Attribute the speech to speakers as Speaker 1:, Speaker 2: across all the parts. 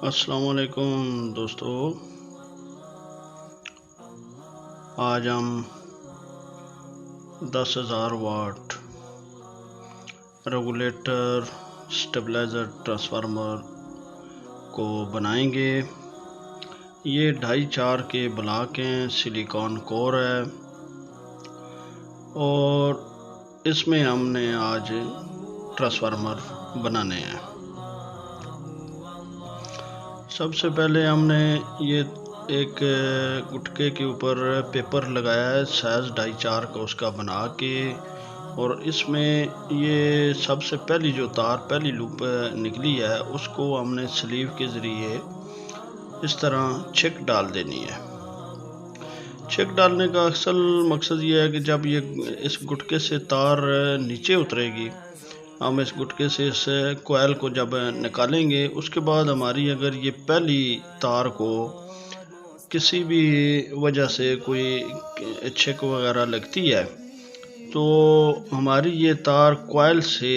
Speaker 1: अस्सलाम वालेकुम दोस्तों। आज हम 10,000 वाट रेगुलेटर स्टेबलाइज़र ट्रांसफार्मर को बनाएंगे। ये 2.5-4 के ब्लॉक हैं, सिलिकॉन कोर है और इसमें हमने आज ट्रांसफार्मर बनाने हैं। सबसे पहले हमने ये एक गुटके के ऊपर पेपर लगाया है, साइज 2.5-4 का उसका बना के, और इसमें ये सबसे पहली जो तार पहली लूप निकली है उसको हमने स्लीव के ज़रिए इस तरह छिक डाल देनी है। छिक डालने का असल मकसद ये है कि जब ये इस गुटके से तार नीचे उतरेगी, हम इस गुटके से इस कोयल को जब निकालेंगे, उसके बाद हमारी अगर ये पहली तार को किसी भी वजह से कोई छिक वगैरह लगती है तो हमारी ये तार कोयल से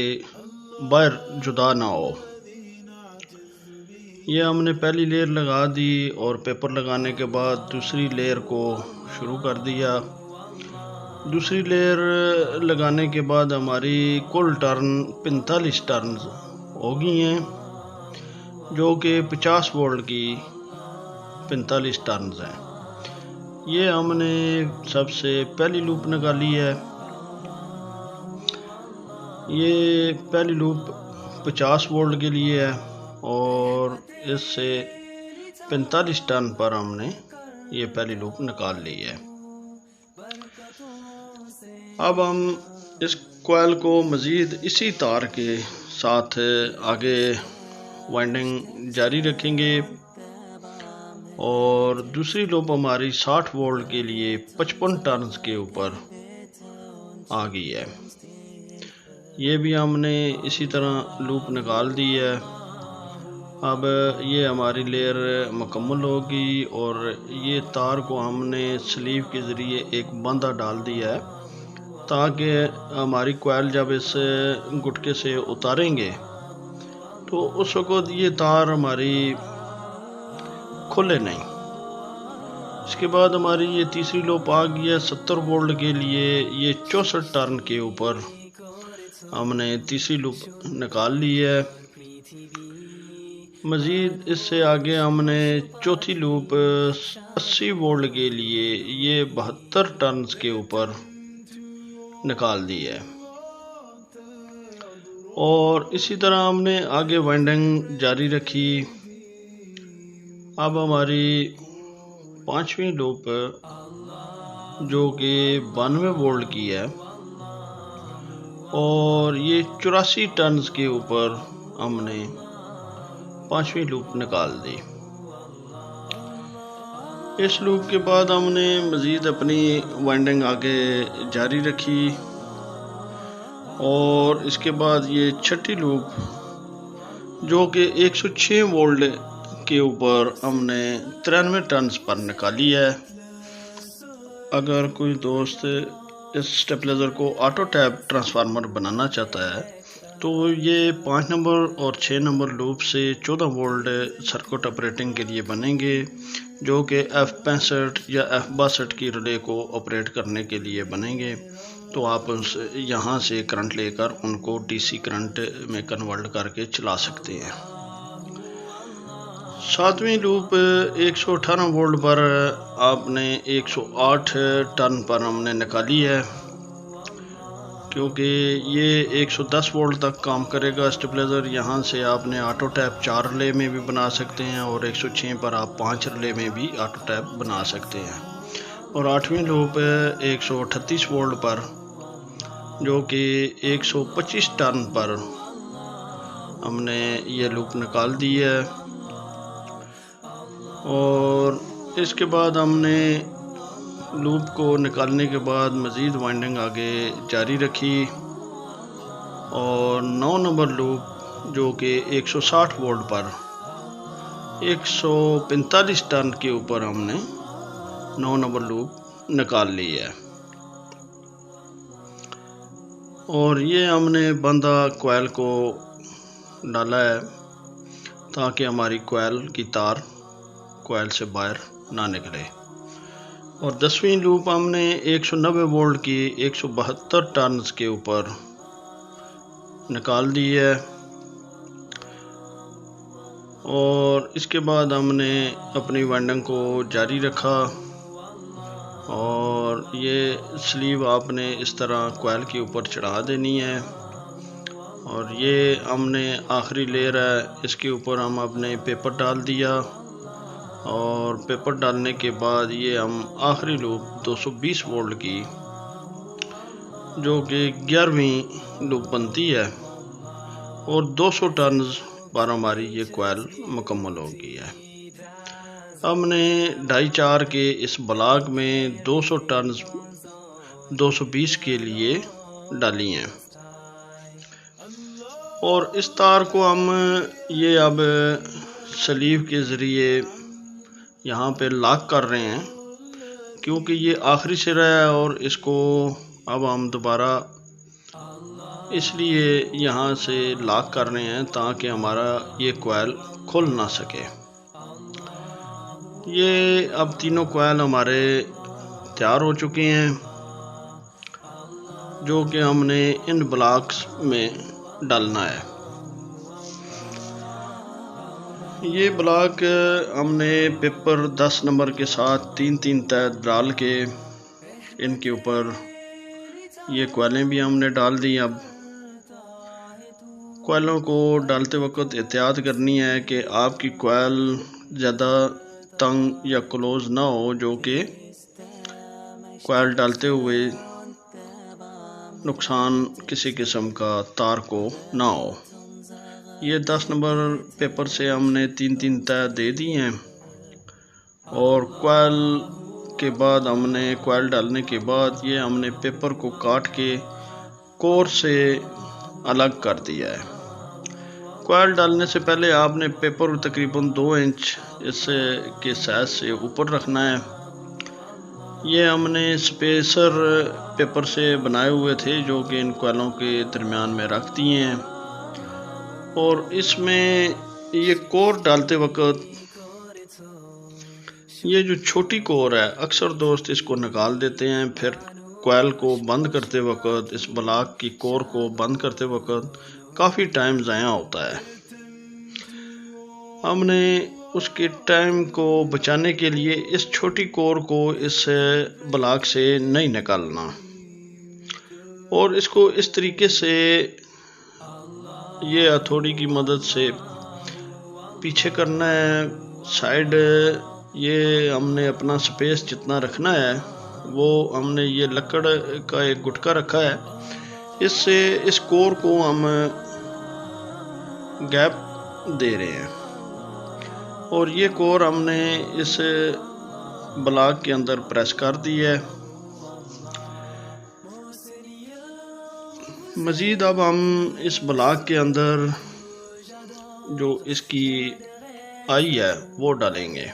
Speaker 1: बाहर जुदा ना हो। ये हमने पहली लेयर लगा दी और पेपर लगाने के बाद दूसरी लेयर को शुरू कर दिया। दूसरी लेयर लगाने के बाद हमारी कुल टर्न 45 टर्न हो गई हैं, जो कि 50 वोल्ट की 45 टर्न हैं। ये हमने सबसे पहली लूप निकाली है। ये पहली लूप 50 वोल्ट के लिए है और इससे 45 टर्न पर हमने ये पहली लूप निकाल ली है। अब हम इस कोयल को मज़ीद इसी तार के साथ आगे वाइंडिंग जारी रखेंगे और दूसरी लूप हमारी 60 वोल्ट के लिए 55 टर्न्स के ऊपर आ गई है। ये भी हमने इसी तरह लूप निकाल दी है। अब ये हमारी लेयर मुकम्मल होगी और ये तार को हमने स्लीव के ज़रिए एक बंधा डाल दिया है ताकि हमारी कोयल जब इस गुटके से उतारेंगे तो उस वक़्त ये तार हमारी खुले नहीं। इसके बाद हमारी ये तीसरी लूप आ गई है 70 वोल्ट के लिए। ये 64 टर्न के ऊपर हमने तीसरी लूप निकाल ली है। मज़ीद इससे आगे हमने चौथी लूप 80 वोल्ट के लिए ये 72 टर्न्स के ऊपर निकाल दी है और इसी तरह हमने आगे वाइंडिंग जारी रखी। अब हमारी पांचवी लूप जो कि 92 वोल्ट की है और ये 84 टर्न्स के ऊपर हमने पांचवी लूप निकाल दी। इस लूप के बाद हमने मज़ीद अपनी वाइंडिंग आगे जारी रखी और इसके बाद ये छठी लूप जो कि 106 वोल्ट के ऊपर हमने 93 टर्न्स पर निकाली है। अगर कोई दोस्त इस स्टेबलाइज़र को ऑटो टैप ट्रांसफार्मर बनाना चाहता है तो ये 5 नंबर और 6 नंबर लूप से 14 वोल्ट सर्किट ऑपरेटिंग के लिए बनेंगे, जो कि F65 या F62 की रिले को ऑपरेट करने के लिए बनेंगे। तो आप उस यहाँ से करंट लेकर उनको DC करंट में कन्वर्ट करके चला सकते हैं। सातवीं लूप 118 वोल्ट पर आपने 108 टर्न पर हमने निकाली है, क्योंकि ये 110 वोल्ट तक काम करेगा स्टेबलाइज़र। यहाँ से आपने ऑटो टैप 4 रिले में भी बना सकते हैं और 106 पर आप 5 रिले में भी ऑटो टैप बना सकते हैं। और आठवीं लूप 138 वोल्ट पर जो कि 125 टर्न पर हमने ये लूप निकाल दी है और इसके बाद हमने लूप को निकालने के बाद मज़ीद वाइंडिंग आगे जारी रखी और 9 नंबर लूप जो कि 160 वोल्ट पर 145 टर्न के ऊपर हमने 9 नंबर लूप निकाल ली है और ये हमने बंधा कोयल को डाला है ताकि हमारी कोयल की तार कोयल से बाहर ना निकले। और 10वीं लूप हमने 190 वोल्ट की 172 टर्न्स के ऊपर निकाल दी है। और इसके बाद हमने अपनी वाइंडिंग को जारी रखा और ये स्लीव आपने इस तरह कोयल के ऊपर चढ़ा देनी है। और ये हमने आखिरी लेयर है, इसके ऊपर हम अपने पेपर डाल दिया और पेपर डालने के बाद ये हम आखिरी लूप 220 वोल्ट की जो कि 11वीं लूप बनती है और 200 टर्न्स पर हमारी ये कोयल मुकम्मल हो गई है। हमने 2.5-4 के इस ब्लॉक में 200 टर्न्स 220 के लिए डाली हैं और इस तार को हम ये अब स्लीव के ज़रिए यहाँ पे लॉक कर रहे हैं क्योंकि ये आखिरी सिरा है और इसको अब हम दोबारा इसलिए यहाँ से लॉक कर रहे हैं ताकि हमारा ये कोयल खुल ना सके। ये अब तीनों कोयल हमारे तैयार हो चुके हैं जो कि हमने इन ब्लॉक्स में डालना है। ये ब्लॉक हमने पेपर 10 नंबर के साथ 3-3 तय डाल के इनके ऊपर ये कोयलें भी हमने डाल दी। अब कोयलों को डालते वक्त एहतियात करनी है कि आपकी कोयल ज़्यादा तंग या क्लोज ना हो जो कि कोयल डालते हुए नुकसान किसी किस्म का तार को ना हो। ये 10 नंबर पेपर से हमने 3-3 तय दे दी हैं और कोयल के बाद हमने कोयल डालने के बाद ये हमने पेपर को काट के कोर से अलग कर दिया है। कोयल डालने से पहले आपने पेपर तकरीबन 2 इंच इससे के साइज से ऊपर रखना है। ये हमने स्पेसर पेपर से बनाए हुए थे जो कि इन कोयलों के दरमियान में रख दिए हैं। और इसमें ये कोर डालते वक्त ये जो छोटी कोर है अक्सर दोस्त इसको निकाल देते हैं, फिर कोयल को बंद करते वक्त इस ब्लॉक की कोर को बंद करते वक्त काफ़ी टाइम ज़ाया होता है। हमने उसके टाइम को बचाने के लिए इस छोटी कोर को इस ब्लॉक से नहीं निकालना और इसको इस तरीके से ये हथौड़ी की मदद से पीछे करना है। साइड ये हमने अपना स्पेस जितना रखना है वो हमने ये लकड़ का एक गुटका रखा है, इससे इस कोर को हम गैप दे रहे हैं और ये कोर हमने इस ब्लॉक के अंदर प्रेस कर दी है। मज़ीद अब हम इस ब्लॉक के अंदर जो इसकी आई है वो डालेंगे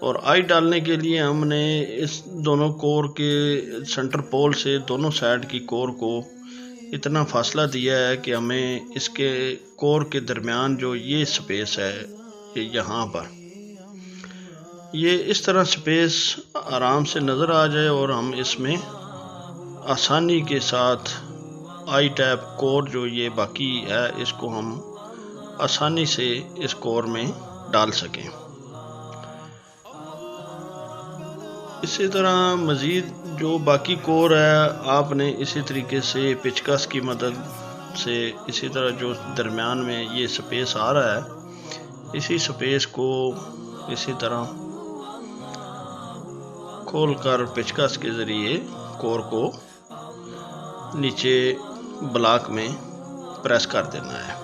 Speaker 1: और आई डालने के लिए हमने इस दोनों कोर के सेंटर पोल से दोनों साइड की कोर को इतना फासला दिया है कि हमें इसके कोर के दरमियान जो ये स्पेस है यहाँ पर ये इस तरह स्पेस आराम से नज़र आ जाए और हम इसमें आसानी के साथ आई टाइप कोर जो ये बाकी है इसको हम आसानी से इस कोर में डाल सकें। इसी तरह मज़ीद जो बाकी कोर है आपने इसी तरीके से पेचकस की मदद से इसी तरह जो दरमियान में ये स्पेस आ रहा है इसी स्पेस को इसी तरह खोलकर पेचकस के ज़रिए कोर को नीचे ब्लॉक में प्रेस कर देना है।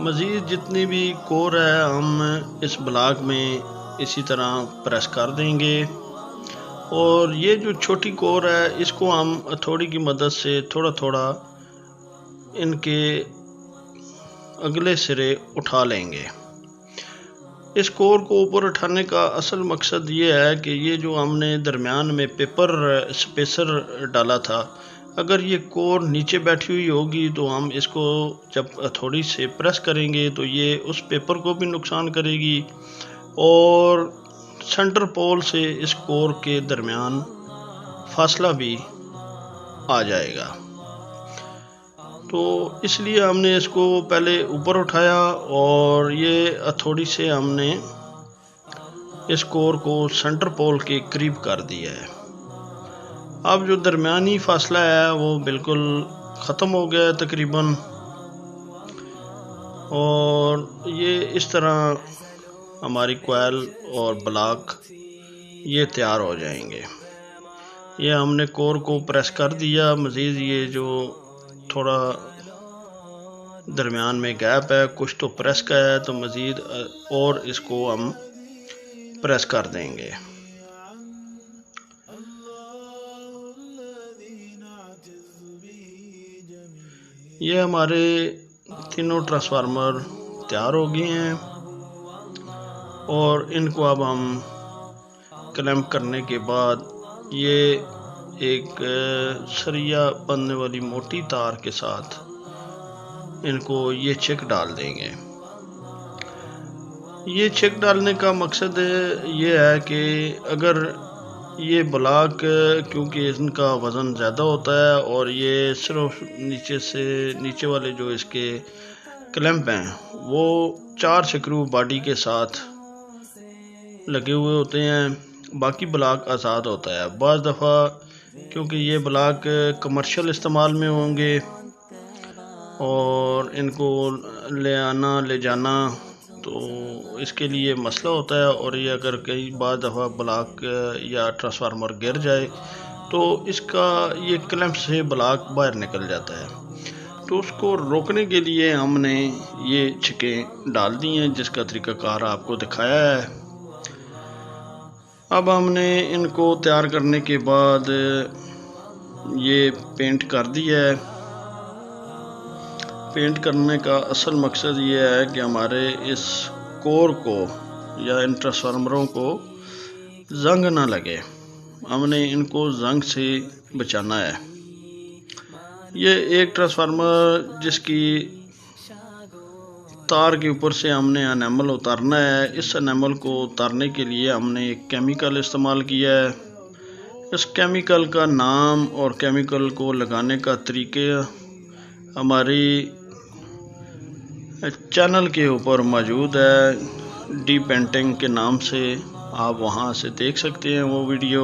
Speaker 1: मज़ीद जितनी भी कोर है हम इस ब्लॉक में इसी तरह प्रेस कर देंगे और ये जो छोटी कोर है इसको हम हथौड़ी की मदद से थोड़ा थोड़ा इनके अगले सिरे उठा लेंगे। इस कोर को ऊपर उठाने का असल मकसद ये है कि ये जो हमने दरमियान में पेपर स्पेसर डाला था अगर ये कोर नीचे बैठी हुई होगी तो हम इसको जब हथौड़ी से प्रेस करेंगे तो ये उस पेपर को भी नुकसान करेगी और सेंटर पोल से इस कोर के दरमियान फासला भी आ जाएगा। तो इसलिए हमने इसको पहले ऊपर उठाया और ये हथौड़ी से हमने इस कोर को सेंटर पोल के करीब कर दिया है। अब जो दरमियानी फासला है वो बिल्कुल ख़त्म हो गया है तकरीबन, और ये इस तरह हमारी कॉइल और ब्लॉक ये तैयार हो जाएंगे। ये हमने कोर को प्रेस कर दिया, मज़ीद ये जो थोड़ा दरमियान में गैप है कुछ तो प्रेस का है, तो मज़ीद और इसको हम प्रेस कर देंगे। ये हमारे तीनों ट्रांसफार्मर तैयार हो गए हैं और इनको अब हम क्लैंप करने के बाद ये एक सरिया बनने वाली मोटी तार के साथ इनको ये चेक डाल देंगे। ये चेक डालने का मकसद ये है कि अगर ये ब्लॉक, क्योंकि इनका वज़न ज़्यादा होता है और ये सिर्फ नीचे वाले जो इसके क्लैंप हैं वो 4 स्क्रू बॉडी के साथ लगे हुए होते हैं, बाकी ब्लॉक आज़ाद होता है। बाज़ दफ़ा क्योंकि ये ब्लॉक कमर्शियल इस्तेमाल में होंगे और इनको ले आना ले जाना तो इसके लिए मसला होता है, और ये अगर कई बार दफ़ा ब्लॉक या ट्रांसफार्मर गिर जाए तो इसका ये क्लैंप से ब्लॉक बाहर निकल जाता है। तो उसको रोकने के लिए हमने ये छिकें डाल दी हैं जिसका तरीक़ाकार आपको दिखाया है। अब हमने इनको तैयार करने के बाद ये पेंट कर दिया है। पेंट करने का असल मकसद ये है कि हमारे इस कोर को या इन ट्रांसफार्मरों को जंग ना लगे, हमने इनको जंग से बचाना है। ये एक ट्रांसफार्मर जिसकी तार के ऊपर से हमने एनेमल उतारना है, इस एनेमल को उतारने के लिए हमने एक केमिकल इस्तेमाल किया है। इस केमिकल का नाम और केमिकल को लगाने का तरीके हमारी चैनल के ऊपर मौजूद है, डी पेंटिंग के नाम से, आप वहां से देख सकते हैं वो वीडियो।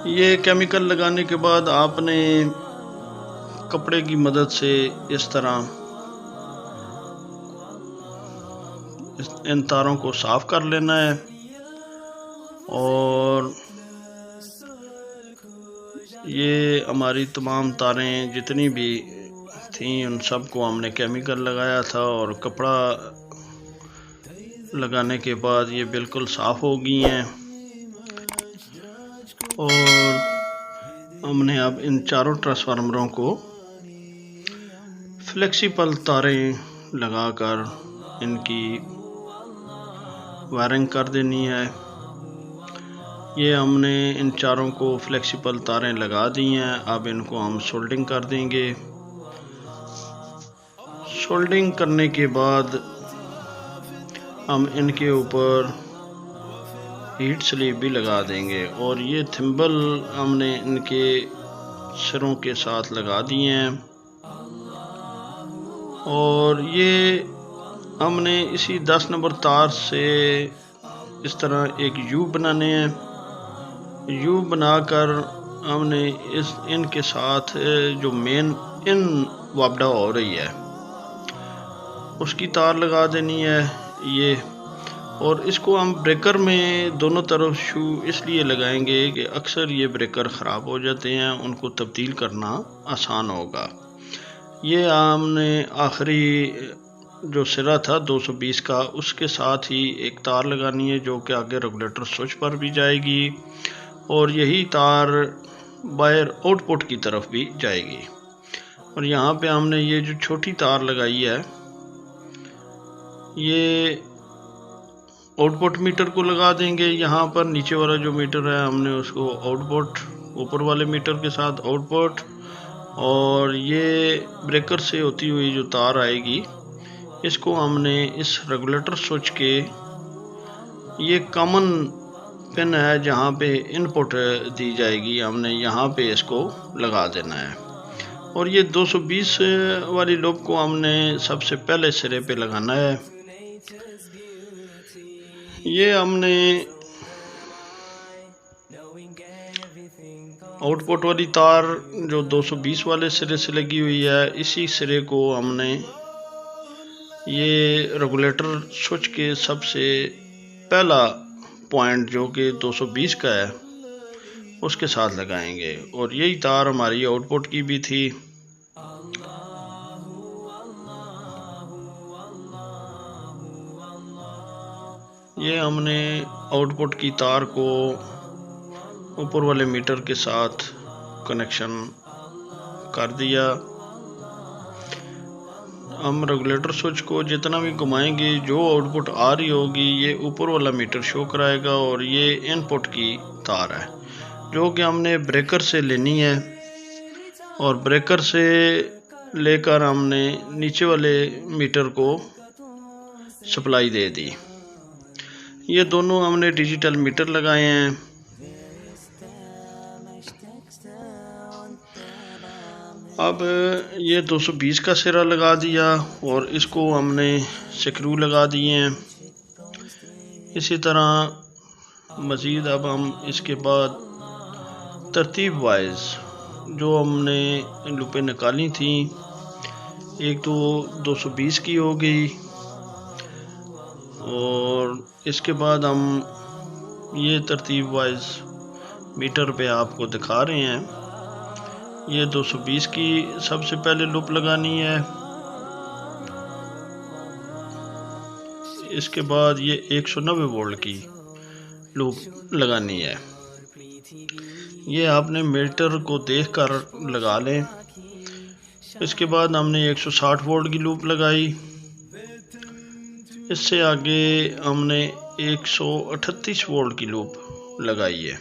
Speaker 1: ये केमिकल लगाने के बाद आपने कपड़े की मदद से इस तरह इन तारों को साफ कर लेना है और ये हमारी तमाम तारें जितनी भी थीं उन सब को हमने केमिकल लगाया था और कपड़ा लगाने के बाद ये बिल्कुल साफ़ हो गई हैं। और हमने अब इन चारों ट्रांसफार्मरों को फ्लेक्सिबल तारें लगाकर इनकी वायरिंग कर देनी है। ये हमने इन चारों को फ्लेक्सिबल तारें लगा दी हैं। अब इनको हम सोल्डिंग कर देंगे। सोल्डिंग करने के बाद हम इनके ऊपर हीट स्लीव भी लगा देंगे और ये थिम्बल हमने इनके सिरों के साथ लगा दिए हैं और ये हमने इसी 10 नंबर तार से इस तरह एक यू बनाने हैं। यू बनाकर हमने इनके साथ जो मेन इन वापडा हो रही है उसकी तार लगा देनी है ये, और इसको हम ब्रेकर में दोनों तरफ शू इसलिए लगाएंगे कि अक्सर ये ब्रेकर ख़राब हो जाते हैं, उनको तब्दील करना आसान होगा। ये हमने आखिरी जो सिरा था 220 का उसके साथ ही एक तार लगानी है जो कि आगे रेगुलेटर स्विच पर भी जाएगी और यही तार बाहर आउटपुट की तरफ भी जाएगी। और यहाँ पे हमने ये जो छोटी तार लगाई है ये आउटपुट मीटर को लगा देंगे। यहाँ पर नीचे वाला जो मीटर है हमने उसको आउटपुट, ऊपर वाले मीटर के साथ आउटपुट, और ये ब्रेकर से होती हुई जो तार आएगी इसको हमने इस रेगुलेटर स्विच के, ये कॉमन पिन है जहाँ पे इनपुट दी जाएगी, हमने यहाँ पे इसको लगा देना है। और ये 220 वाली लूप को हमने सबसे पहले सिरे पे लगाना है। ये हमने आउटपुट वाली तार जो 220 वाले सिरे से लगी हुई है, इसी सिरे को हमने ये रेगुलेटर स्विच के सबसे पहला पॉइंट जो कि 220 का है उसके साथ लगाएंगे। और यही तार हमारी आउटपुट की भी थी। ये हमने आउटपुट की तार को ऊपर वाले मीटर के साथ कनेक्शन कर दिया। हम रेगुलेटर स्विच को जितना भी घुमाएंगे जो आउटपुट आ रही होगी ये ऊपर वाला मीटर शो कराएगा। और ये इनपुट की तार है जो कि हमने ब्रेकर से लेनी है, और ब्रेकर से लेकर हमने नीचे वाले मीटर को सप्लाई दे दी। ये दोनों हमने डिजिटल मीटर लगाए हैं। अब ये 220 का सिरा लगा दिया और इसको हमने स्क्रू लगा दिए हैं। इसी तरह मज़ीद अब हम इसके बाद तरतीब वाइज जो हमने लूपें निकाली थी, एक तो 220 की हो गई, और इसके बाद हम ये तरतीब वाइज मीटर पे आपको दिखा रहे हैं। ये 220 की सबसे पहले लूप लगानी है। इसके बाद ये 190 वोल्ट की लूप लगानी है। ये आपने मीटर को देखकर लगा लें। इसके बाद हमने 160 वोल्ट की लूप लगाई। इससे आगे हमने 138 वोल्ट की लूप लगाई है,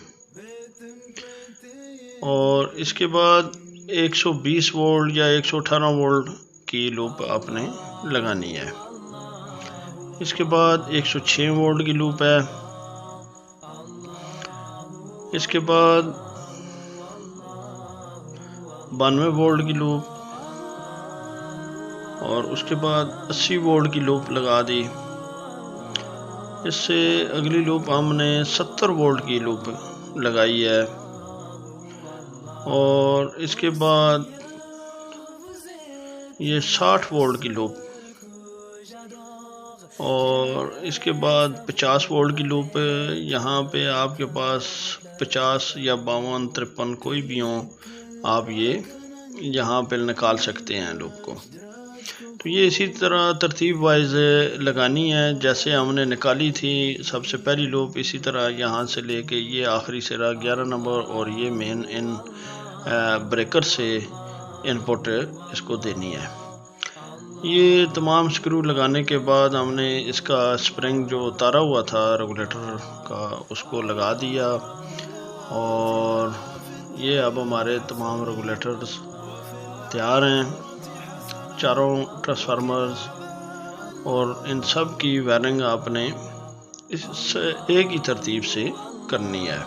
Speaker 1: और इसके बाद 120 वोल्ट या 118 वोल्ट की लूप आपने लगानी है। इसके बाद 106 वोल्ट की लूप है। इसके बाद 92 वोल्ट की लूप, और उसके बाद 80 वोल्ट की लूप लगा दी। इससे अगली लूप हमने 70 वोल्ट की लूप लगाई है, और इसके बाद ये 60 वोल्ट की लूप, और इसके बाद 50 वोल्ट की लूप। यहाँ पे आपके पास 50 या 52, 53 कोई भी हो, आप ये यहाँ पे निकाल सकते हैं लूप को। तो ये इसी तरह तरतीब वाइज लगानी है जैसे हमने निकाली थी सबसे पहली लूप। इसी तरह यहाँ से लेके ये आखिरी सिरा 11 नंबर, और ये मेन इन ब्रेकर से इनपुट इसको देनी है। ये तमाम स्क्रू लगाने के बाद हमने इसका स्प्रिंग जो उतारा हुआ था रेगुलेटर का उसको लगा दिया, और ये अब हमारे तमाम रेगुलेटर्स तैयार हैं। चारों ट्रांसफार्मर्स और इन सब की वायरिंग आपने इस एक ही तरतीब से करनी है,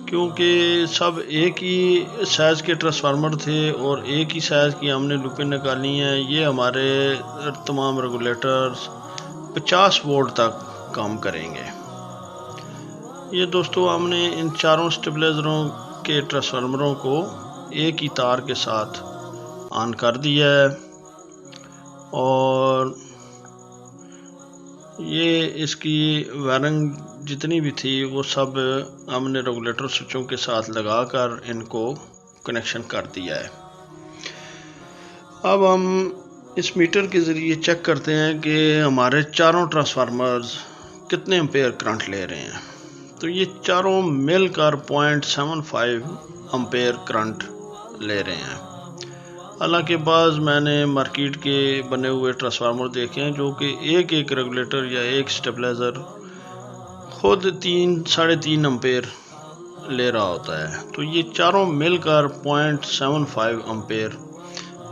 Speaker 1: क्योंकि सब एक ही साइज़ के ट्रांसफार्मर थे और एक ही साइज़ की हमने लूपें निकाली हैं। ये हमारे तमाम रेगुलेटर्स 50 वोल्ट तक काम करेंगे। ये दोस्तों हमने इन चारों स्टेबलाइजरों के ट्रांसफार्मरों को एक ही तार के साथ ऑन कर दिया है, और ये इसकी वायरिंग जितनी भी थी वो सब हमने रेगुलेटर स्विचों के साथ लगाकर इनको कनेक्शन कर दिया है। अब हम इस मीटर के ज़रिए चेक करते हैं कि हमारे चारों ट्रांसफार्मर्स कितने एम्पेयर करंट ले रहे हैं। तो ये चारों मिलकर 0.75 एम्पेयर करंट ले रहे हैं। हालांकि बाज़ मैंने मार्केट के बने हुए ट्रांसफार्मर देखे हैं जो कि एक एक रेगुलेटर या एक स्टेबलाइज़र खुद 3-3.5 एम्पेयर ले रहा होता है। तो ये चारों मिलकर 0.75 एम्पेयर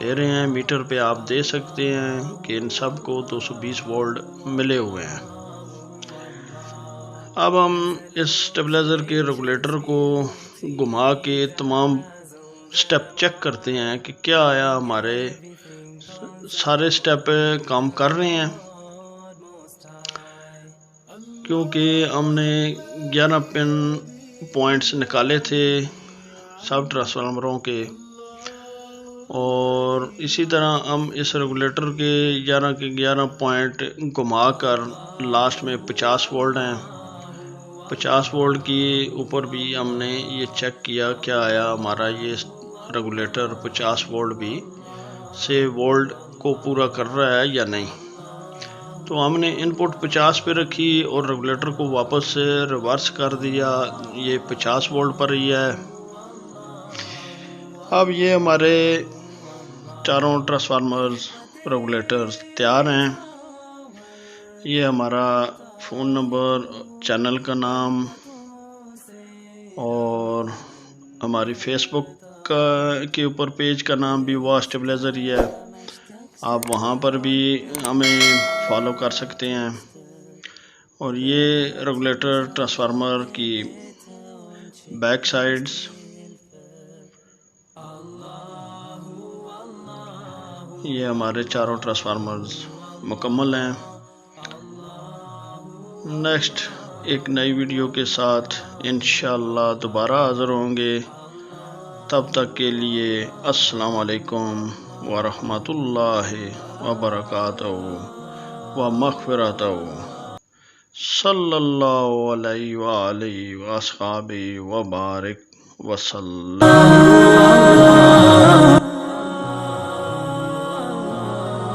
Speaker 1: ले रहे हैं। मीटर पे आप दे सकते हैं कि इन सब को 220 वोल्ट मिले हुए हैं। अब हम इस स्टेबलाइज़र के रेगुलेटर को घुमा के तमाम स्टेप चेक करते हैं कि क्या आया हमारे सारे स्टेप काम कर रहे हैं, क्योंकि हमने 11 पिन पॉइंट्स निकाले थे सब ट्रांसफार्मरों के, और इसी तरह हम इस रेगुलेटर के 11 पॉइंट घुमा कर लास्ट में 50 वोल्ट हैं। 50 वोल्ट के ऊपर भी हमने ये चेक किया क्या आया हमारा ये रेगुलेटर 50 वोल्ट भी से वोल्ट को पूरा कर रहा है या नहीं। तो हमने इनपुट 50 पे रखी और रेगुलेटर को वापस से रिवर्स कर दिया, ये 50 वोल्ट पर ही है। अब ये हमारे चारों ट्रांसफार्मर्स रेगुलेटर्स तैयार हैं। ये हमारा फ़ोन नंबर, चैनल का नाम और हमारी फेसबुक के ऊपर पेज का नाम भी वाह स्टेबलाइज़र ही है। आप वहाँ पर भी हमें फॉलो कर सकते हैं। और ये रेगुलेटर ट्रांसफार्मर की बैक साइड्स, ये हमारे चारों ट्रांसफार्मर्स मुकम्मल हैं। नेक्स्ट एक नई वीडियो के साथ इंशाअल्लाह दोबारा हाज़िर होंगे। तब तक के लिए अस्सलाम वालेकुम व रहमतुल्लाहि व बरकातहू व मग़फ़िरतहू। सल्लल्लाहु अलैहि व आलिहि व अस्हाबिहि व बारिक वसल्लम।